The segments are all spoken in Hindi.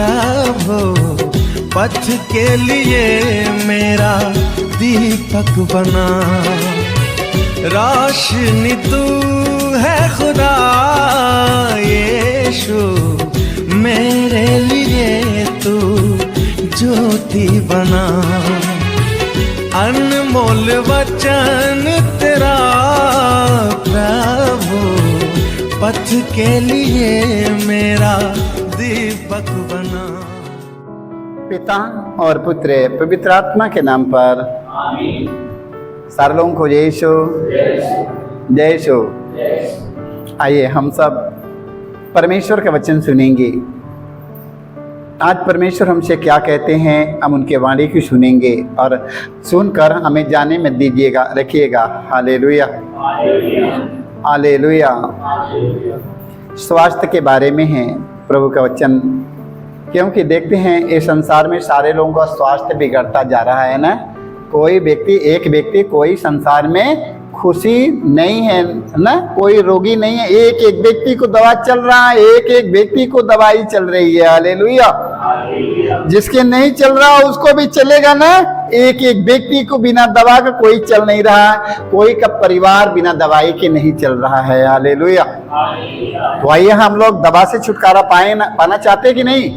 प्रभु पथ के लिए मेरा दीपक बना। रोशनी तू है खुदा यीशु, मेरे लिए तू ज्योति बना। अनमोल वचन तेरा प्रभु पथ के लिए मेरा दीपक बना। पिता और पुत्र पवित्र आत्मा के नाम पर आमीन। सारे लोगों को जय यीशु जय यीशु। आइए हम सब परमेश्वर का वचन सुनेंगे। आज परमेश्वर हमसे क्या कहते हैं, हम उनके वाणी की सुनेंगे और सुनकर हमें जाने में दीजिएगा, रखिएगा। Hallelujah hallelujah. स्वास्थ्य के बारे में है प्रभु का वचन, क्योंकि देखते हैं इस संसार में सारे लोगों का स्वास्थ्य बिगड़ता जा रहा है ना। कोई व्यक्ति, एक व्यक्ति कोई संसार में खुशी नहीं है ना, कोई रोगी नहीं है। एक एक व्यक्ति को दवा चल रहा है, एक एक व्यक्ति को दवाई चल रही है। हालेलुया। जिसके नहीं चल रहा उसको भी चलेगा ना। एक एक व्यक्ति को बिना दवा का कोई चल नहीं रहा, कोई का परिवार बिना दवाई के नहीं चल रहा है। हालेलुया। तो आइए हम लोग दवा से छुटकारा पाना चाहते कि नहीं?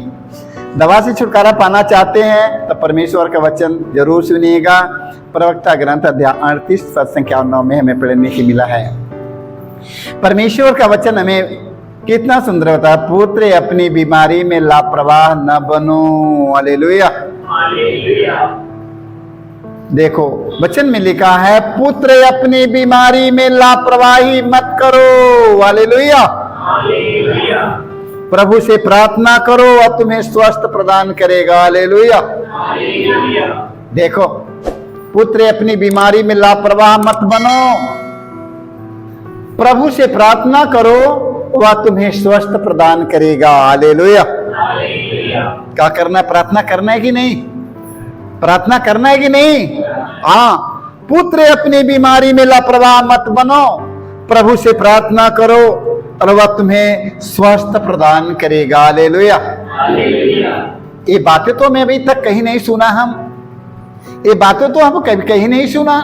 दवा से छुटकारा पाना चाहते हैं तो परमेश्वर का वचन जरूर सुनिएगा। प्रवक्ता ग्रंथ अध्याय 38 पद संख्या 9 में हमें पढ़ने की मिला है। परमेश्वर का वचन हमें कितना सुंदर होता है। पुत्र अपनी बीमारी में लापरवाह न बनो। हालेलुया। देखो वचन में लिखा है, पुत्र अपनी बीमारी में लापरवाही मत करो। हालेलुया। प्रभु से प्रार्थना करो और तुम्हें स्वस्थ प्रदान करेगा। हालेलुया। देखो, पुत्र अपनी बीमारी में लापरवाह मत बनो, प्रभु से प्रार्थना करो वह तुम्हें स्वस्थ प्रदान करेगा। हालेलुया। क्या करना है? प्रार्थना करना है कि नहीं? प्रार्थना करना है कि नहीं? हाँ, पुत्र अपनी बीमारी में लापरवाह मत बनो, प्रभु से प्रार्थना करो और वह तुम्हें स्वस्थ प्रदान करेगा। हालेलुया। ये बातें तो मैं अभी तक कहीं नहीं सुना। हम ये बातें तो हम कभी कहीं नहीं सुना,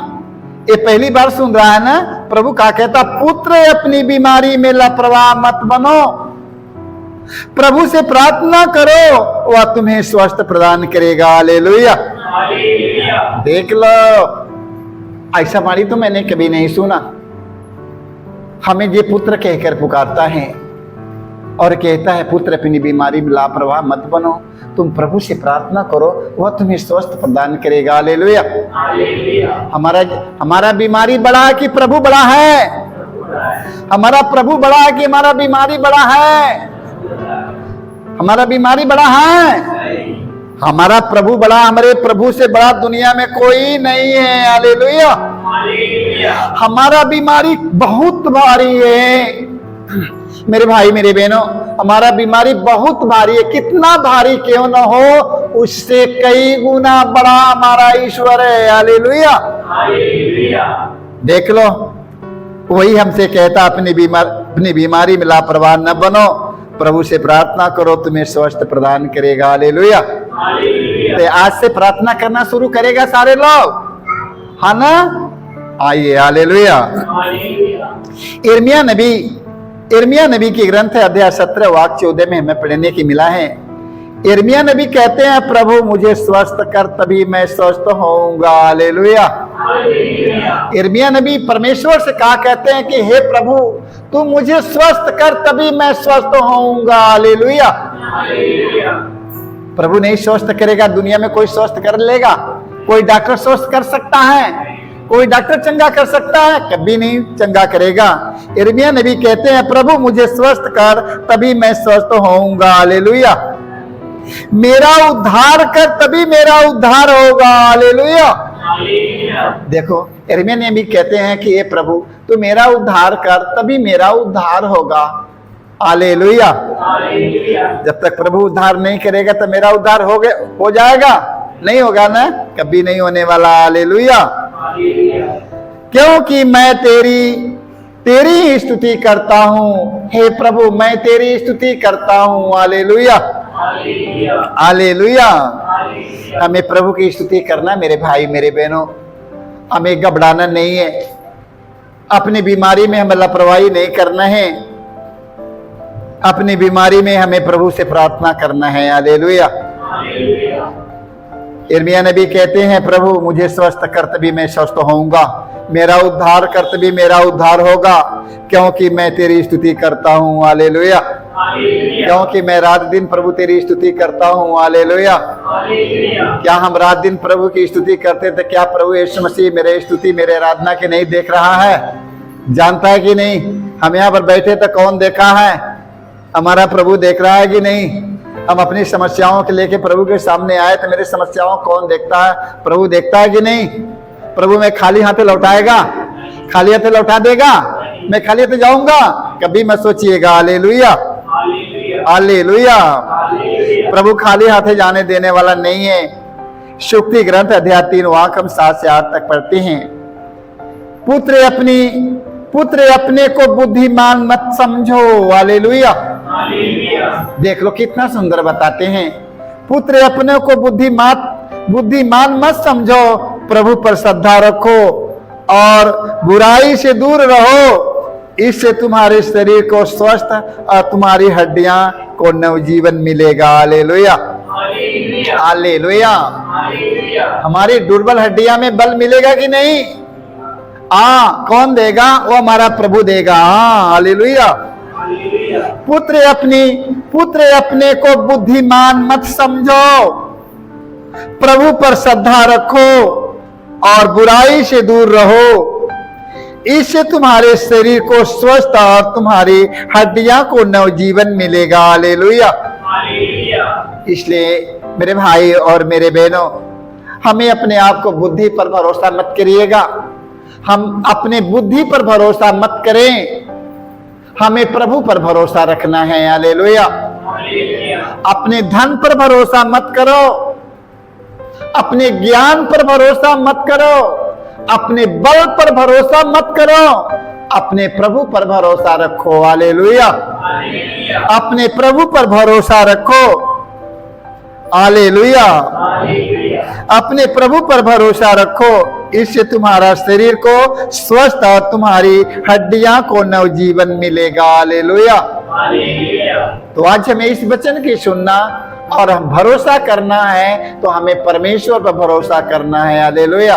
ये पहली बार सुन रहा है ना। प्रभु क्या कहता? पुत्र अपनी बीमारी में लापरवाह मत बनो, प्रभु से प्रार्थना करो वह तुम्हें स्वस्थ प्रदान करेगा। हालेलुया। देख लो, ऐसा वाणी तो मैंने कभी नहीं सुना। हमें ये पुत्र कहकर पुकारता है और कहता है, पुत्र अपनी बीमारी में लापरवाह मत बनो, तुम प्रभु से प्रार्थना करो वह तुम्हें स्वस्थ प्रदान करेगा। हालेलुया। हमारा बीमारी बड़ा है कि प्रभु बड़ा है? हमारा प्रभु बड़ा है कि हमारा बीमारी बड़ा है? हमारा बीमारी बड़ा है। हमारा प्रभु बड़ा, हमारे प्रभु से बड़ा दुनिया में कोई नहीं है। हालेलुया। हमारा बीमारी बहुत भारी है मेरे भाई मेरे बहनों, हमारा बीमारी बहुत भारी है। कितना भारी क्यों न हो, उससे कई गुना बड़ा हमारा ईश्वर है। हालेलुया। देख लो, वही हमसे कहता, अपनी बीमारी में लापरवाह न बनो, प्रभु से प्रार्थना करो तुम्हें स्वस्थ प्रदान करेगा। हालेलुया। तो आज से प्रार्थना करना शुरू करेगा सारे लोग, है ना? आइए। हालेलुया। यिर्मयाह नबी की ग्रंथ है अध्याय 17 वाक्य 14 में हमें पढ़ने की मिला है। यिर्मयाह नबी कहते हैं, प्रभु मुझे स्वस्थ कर तभी मैं स्वस्थ होऊंगा। हालेलुया। यिर्मयाह नबी परमेश्वर से कहा करते हैं कि हे प्रभु तू मुझे स्वस्थ कर तभी मैं स्वस्थ होऊंगा। हालेलुया। प्रभु नहीं स्वस्थ करेगा, दुनिया में कोई स्वस्थ कर लेगा? कोई डॉक्टर स्वस्थ कर सकता है? कोई डॉक्टर चंगा कर सकता है? कभी नहीं चंगा करेगा। यिर्मयाह नबी कहते हैं, प्रभु मुझे स्वस्थ कर तभी मैं स्वस्थ होऊंगा। हालेलुया। मेरा उद्धार कर तभी मेरा उद्धार होगा। हालेलुया। देखो, यिर्मयाह नबी कहते हैं कि हे प्रभु तू मेरा उद्धार कर तभी मेरा उद्धार होगा। हालेलुया। जब तक प्रभु उद्धार नहीं करेगा तो मेरा उद्धार हो जाएगा? नहीं होगा ना, कभी नहीं होने वाला। हालेलुया। क्योंकि मैं तेरी ही स्तुति करता हूँ। हे प्रभु मैं तेरी स्तुति करता हूँ। हालेलुया। हालेलुया। हमें प्रभु की स्तुति करना मेरे भाई मेरे बहनों, हमें घबराना नहीं है, अपनी बीमारी में हमें लापरवाही नहीं करना है, अपनी बीमारी में हमें प्रभु से प्रार्थना करना है। हालेलुया। यिर्मयाह नबी कहते हैं, प्रभु मुझे स्वस्थ कर तभी मैं स्वस्थ होऊंगा, मेरा उद्धार कर तभी मेरा उद्धार होगा, क्योंकि मैं तेरी स्तुति करता हूँ। हालेलुया। क्योंकि मैं रात दिन प्रभु तेरी स्तुति करता हूँ। हालेलुया। क्या हम रात दिन प्रभु की स्तुति करते थे? क्या प्रभु यीशु मसीह मेरे स्तुति मेरे आराधना के नहीं देख रहा है? जानता है कि नहीं? हम यहाँ पर बैठे तो कौन देखा है? हमारा प्रभु देख रहा है कि नहीं? हम अपनी समस्याओं के लेके प्रभु के सामने आए तो मेरी समस्याओं कौन देखता है? प्रभु देखता है कि नहीं? प्रभु मैं खाली हाथे लौटाएगा? खाली हाथे लौटा देगा? मैं खाली हाथे जाऊंगा? कभी मत सोचिएगा। हालेलुया। हालेलुया। प्रभु खाली हाथे जाने देने वाला नहीं है। शुक्ति ग्रंथ अध्याय 3 वाक्य हम 7 से 8 तक पढ़ते हैं। पुत्र अपने को बुद्धिमान मत समझो। हालेलुया। देख लो कितना सुंदर बताते हैं। पुत्र अपने को बुद्धिमान मत समझो, प्रभु पर श्रद्धा रखो और बुराई से दूर रहो, इससे तुम्हारे शरीर को स्वस्थ और तुम्हारी हड्डियां को नवजीवन मिलेगा। हालेलुया। हालेलुया। हमारी दुर्बल हड्डियां में बल मिलेगा कि नहीं? कौन देगा? वो हमारा प्रभु देगा। हालेलुया। पुत्र अपने को बुद्धिमान मत समझो, प्रभु पर श्रद्धा रखो और बुराई से दूर रहो, इससे तुम्हारे शरीर को स्वस्थ और तुम्हारी हड्डियां को नवजीवन मिलेगा। हालेलुया। इसलिए मेरे भाई और मेरे बहनों, हमें अपने आप को बुद्धि पर भरोसा मत करिएगा। हम अपने बुद्धि पर भरोसा मत करें, हमें प्रभु पर भरोसा रखना है। हालेलुया। अपने धन पर भरोसा मत करो, अपने ज्ञान पर भरोसा मत करो, अपने बल पर भरोसा मत करो, अपने प्रभु पर भरोसा रखो। हालेलुया। अपने प्रभु पर भरोसा रखो। हालेलुया। अपने प्रभु पर भरोसा रखो, इससे तुम्हारा शरीर को स्वस्थ और तुम्हारी हड्डियां को नवजीवन मिलेगा। हालेलुया। तो आज हमें इस वचन की सुनना और हम भरोसा करना है, तो हमें परमेश्वर पर भरोसा करना है। हालेलुया।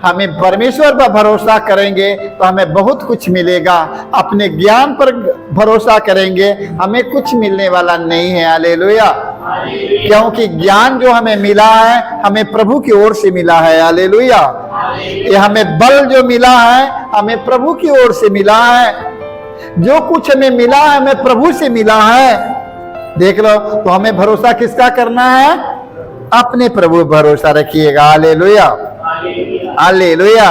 हमें परमेश्वर पर भरोसा करेंगे तो हमें बहुत कुछ मिलेगा। अपने ज्ञान पर भरोसा करेंगे हमें कुछ मिलने वाला नहीं है। हालेलुया। क्योंकि ज्ञान जो हमें मिला है हमें प्रभु की ओर से मिला है। हालेलुया। ये हमें बल जो मिला है हमें प्रभु की ओर से मिला है। जो कुछ हमें मिला है हमें प्रभु से मिला है। देख लो, तो हमें भरोसा किसका करना है? अपने प्रभु भरोसा रखिएगा। हालेलुया। हालेलुया।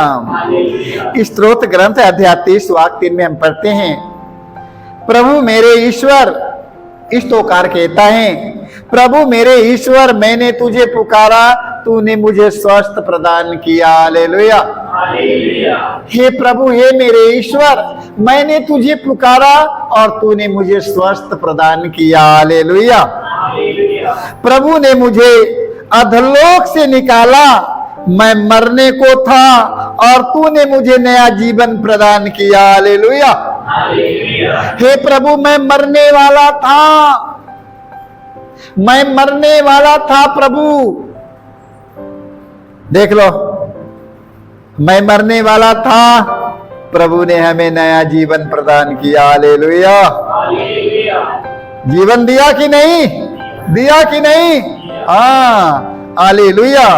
स्तोत्र ग्रंथ अध्याय 30 वाक्य 3 में हम पढ़ते हैं, प्रभु मेरे ईश्वर, इस तोकार कहता है, प्रभु मेरे ईश्वर मैंने तुझे पुकारा, तूने मुझे स्वस्थ प्रदान किया। हालेलुया। हे प्रभु, हे मेरे ईश्वर, मैंने तुझे पुकारा और तूने मुझे स्वस्थ प्रदान किया। हालेलुया। प्रभु ने मुझे अधोलोक से निकाला, मैं मरने को था और तूने मुझे नया जीवन प्रदान किया। हालेलुया। हे प्रभु, मैं मरने वाला था, मैं मरने वाला था प्रभु। देख लो, मैं मरने वाला था, प्रभु ने हमें नया जीवन प्रदान किया। हालेलुया। जीवन दिया कि नहीं? दिया कि नहीं? हालेलुया।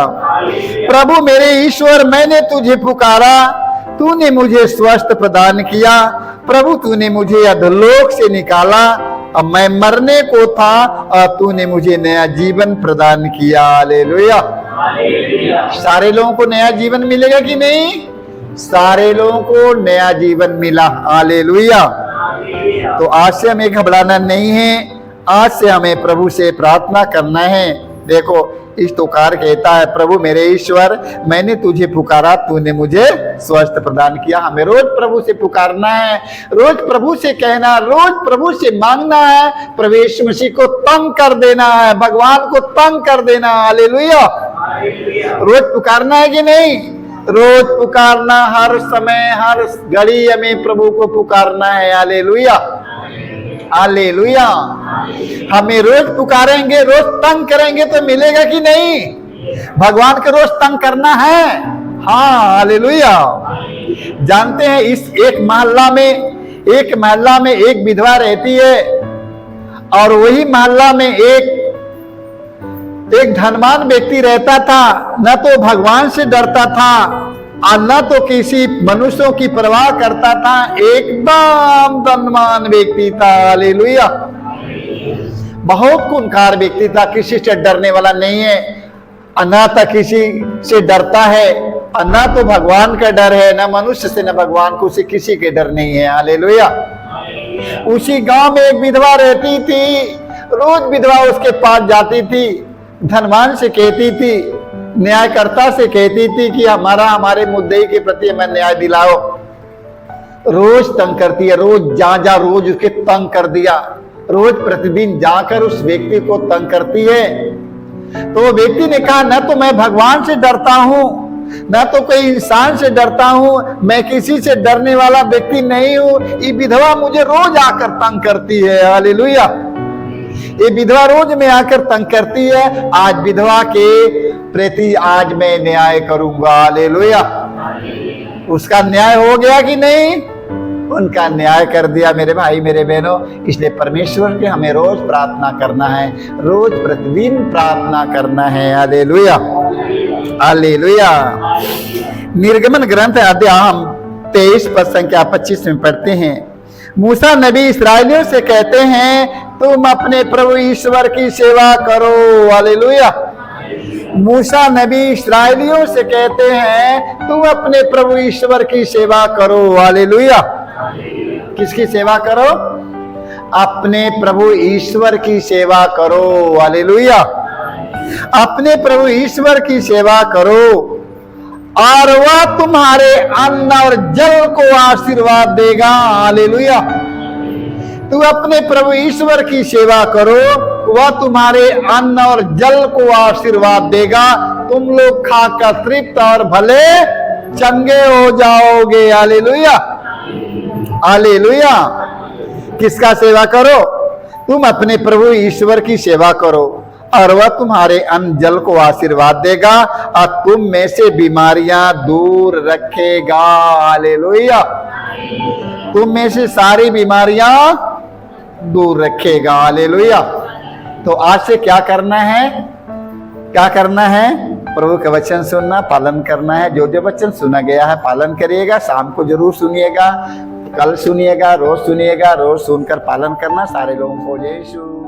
प्रभु मेरे ईश्वर, मैंने तुझे पुकारा, तूने मुझे स्वस्थ प्रदान किया। प्रभु, तूने मुझे अधोलोक से निकाला, अब मैं मरने को था और तूने मुझे नया जीवन प्रदान किया। हालेलुया। सारे लोगों को नया जीवन मिलेगा कि नहीं? सारे लोगों को नया जीवन मिला। हालेलुया। तो आज से हमें घबराना नहीं है, आज से हमें प्रभु से प्रार्थना करना है, देखो इस तुकार कहता है, प्रभु मेरे ईश्वर, मैंने तुझे पुकारा, तूने मुझे स्वस्थ प्रदान किया। हमें रोज प्रभु से पुकारना है, रोज प्रभु से कहना, रोज प्रभु से मांगना है, प्रभु यीशु मसीह को तंग कर देना है, भगवान को तंग कर देना। हालेलुया। रोज पुकारना है कि नहीं? रोज पुकारना, हर समय हर घड़ी हमें प्रभु को पुकारना है। Hallelujah, hallelujah. हमें रोज पुकारेंगे, रोज तंग करेंगे तो मिलेगा कि नहीं? भगवान को रोज तंग करना है। हाँ, हालेलुया। जानते हैं इस एक मोहल्ला में एक विधवा रहती है, और वही मोहल्ला में एक धनवान व्यक्ति रहता था। न तो भगवान से डरता था और न तो किसी मनुष्यों की परवाह करता था, एकदम धनवान व्यक्ति था। हालेलुया। बहुत खूंखार व्यक्ति था, किसी से डरने वाला नहीं है, न तो किसी से डरता है, न तो भगवान का डर है, न मनुष्य से न भगवान को, उसे किसी के डर नहीं है। हालेलुया। उसी गांव में एक विधवा रहती थी। रोज विधवा उसके पास जाती थी, धनवान से कहती थी, न्यायकर्ता से कहती थी कि हमारे मुद्दई के प्रति हमें न्याय दिलाओ। रोज तंग करती है, रोज जा रोज उसके तंग कर दिया, रोज प्रतिदिन जाकर उस व्यक्ति को तंग करती है। तो वो व्यक्ति ने कहा, न तो मैं भगवान से डरता हूं, न तो कोई इंसान से डरता हूं, मैं किसी से डरने वाला व्यक्ति नहीं हूं, ये विधवा मुझे रोज आकर तंग करती है। हालेलुया। ये विधवा रोज में आकर तंग करती है, आज विधवा के प्रति आज मैं न्याय करूंगा। हालेलुया। उसका न्याय हो गया कि नहीं? उनका न्याय कर दिया मेरे भाई मेरे बहनों। इसलिए परमेश्वर के हमें रोज प्रार्थना करना है, रोज प्रतिदिन प्रार्थना करना है। Hallelujah, hallelujah. निर्गमन ग्रंथ अध्याय 23 पद संख्या 25 में पढ़ते हैं, मूसा नबी इस्राएलियों से कहते हैं, तुम अपने प्रभु ईश्वर की सेवा करो। हालेलुया। मूसा नबी इस्राएलियों से कहते हैं, तुम अपने प्रभु ईश्वर की सेवा करो। हालेलुया। किसकी सेवा करो? अपने प्रभु ईश्वर की सेवा करो। हालेलुया। अपने प्रभु ईश्वर की सेवा करो और वह तुम्हारे अन्न और जल को आशीर्वाद देगा। हालेलुया। तू अपने प्रभु ईश्वर की सेवा करो, वह तुम्हारे अन्न और जल को आशीर्वाद देगा, तुम लोग खाकर तृप्त और भले चंगे हो जाओगे। Hallelujah, hallelujah. किसका सेवा करो? तुम अपने प्रभु ईश्वर की सेवा करो और वह तुम्हारे अन्न जल को आशीर्वाद देगा और तुम में से बीमारियां दूर रखेगा। हालेलुया। तुम में से सारी बीमारियां दूर रखेगा। हालेलुया। तो आज से क्या करना है? क्या करना है? प्रभु का वचन सुनना, पालन करना है। जो जो वचन सुना गया है पालन करिएगा। शाम को जरूर सुनिएगा, कल सुनिएगा, रोज सुनिएगा, रोज सुनकर पालन करना। सारे लोगों को जय यीशु।